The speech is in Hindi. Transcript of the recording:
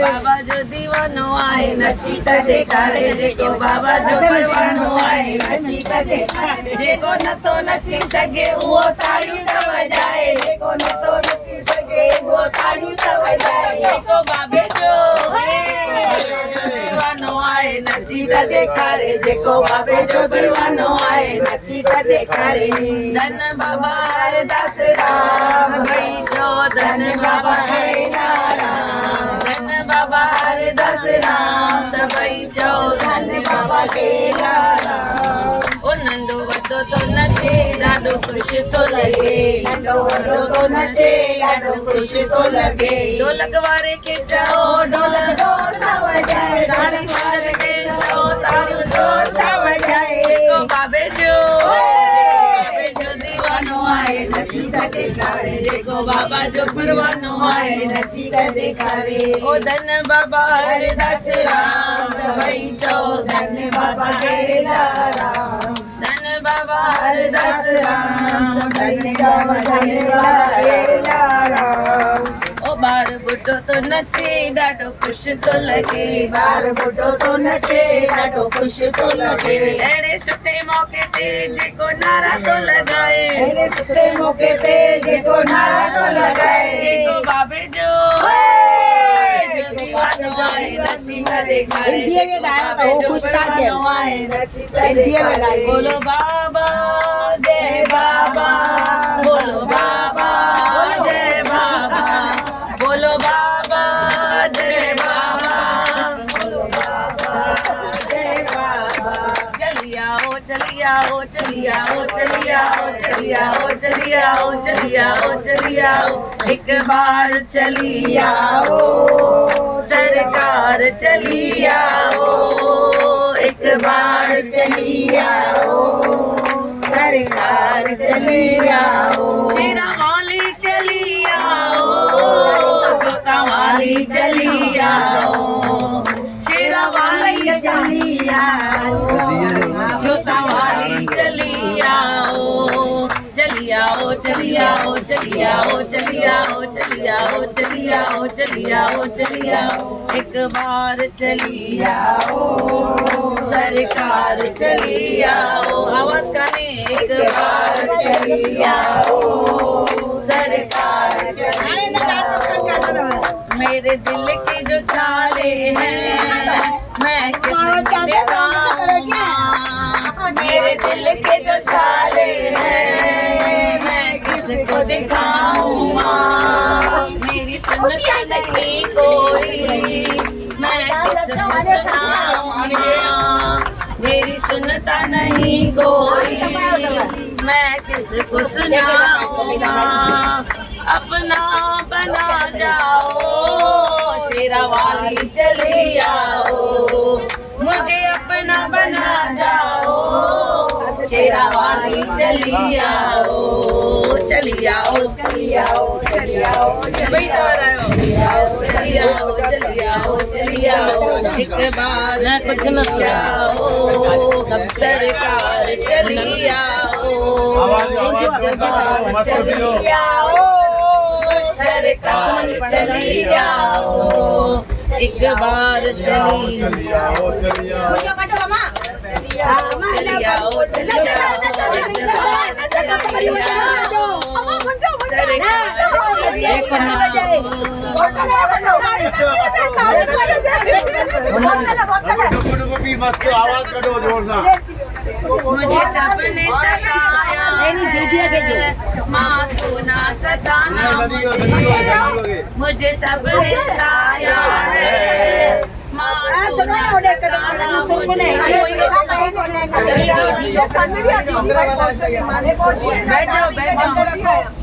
बाबा जो दीवानो आहे नची त ॾेखारे जेको बाबा जो परवानो आहे नची त ॾेखारे जेको नथो नची सघे उहो ताड़ियूं त वॼाए जेको नथो नची सघे उहो ताड़ियूं त वॼाए जेको बाबे जो परवानो आहे नची त ॾेखारे जेको बाबे जो परवानो आहे नची त ॾेखारे धन बाबा हरदास राम भई जो धन बाबा है नाराम धन बाबा हरदास राम सभई चओ धन बाबा के नाराम ओ नंढो वॾो तो नचे ॾाढो ख़ुशि तो लॻे नंढो वॾो तो नचे ॾाढो ख़ुशि तो लॻे ढोलक वारे खे चओ ढोलक जोर सां वॼाए ताड़ी वारे खे चओ ताड़ियूं जोर सां वॼाए जेको बाबे जो दीवानो आहे नची त ॾेखारे जेको बाबा जो परवानो आहे नची त ॾेखारे ओ धन बाबा हरदास राम सभई चओ धन बाबा केदाराम धन बाबा हरदास राम धन बाबा केदाराम ओ ॿार ॿुढो तो नचे ॾाढो ख़ुशि तो लॻे ॿार ॿुढो तो नचे ॾाढो ख़ुशि तो लॻे अहिड़े सुठे मौक़े ते जेको नारा तो लॻाए अहिड़े सुठे मौक़े ते जेको नारा तो लॻाए जेको बाबे जो दीवानो आहे नची त ॾेखारे हिंदीअ में ॻायो त हो ख़ुशि था थियनि नची त ॾेखारे बोलो बाबा जय बाबा बोलो बाबा जय बाबा बोलो बाबा जय बाबा बोलो बाबा जय बाबा चली आओ चली आओ चली आओ चली आओ चली आओ चली आओ चली आओ चली आओ एक बार चली आओ सरकार चली आओ एक बार चली आओ सरकार चली आओ शेरा वाली चली आओ जोता वाली चली आओ शेरा वाली चली आओ जोता वाली चली आओ चली आओ चली आओ चली आओ चली आओ चली आओ चली आओ चली आओ चली आओ एक बार चली आओ सरकार चली आओ आवाज काने एक बार चली आओ सरकार चली आओ मेरे दिल के जो छाले हैं मैं किसको दिखाऊंगा मेरे दिल के जो छाले हैं मैं किसको दिखाऊंगा मेरी सुनता नहीं कोई मैं किसको सुनाऊंगा मेरी सुनता नहीं कोई मैं किसको सुनाऊंगा अपना बना जाओ शेरा वाली चली आओ मुझे अपना बना जाओ शेरा वाली चली आओ चली आओ चली आओ चली आओ भाई चल चली आओ चली आओ चली आओ एक बार चली आओ सरकार चली आओ एक बार चली आओ सरकार चली आओ एक बार चली आओ चली आओ चली मस्त आवाज करो जोर से मुझे सबने सताया माँ को ना सताना मुझे सबने सताया माँ को ना सताना बैठो बैठो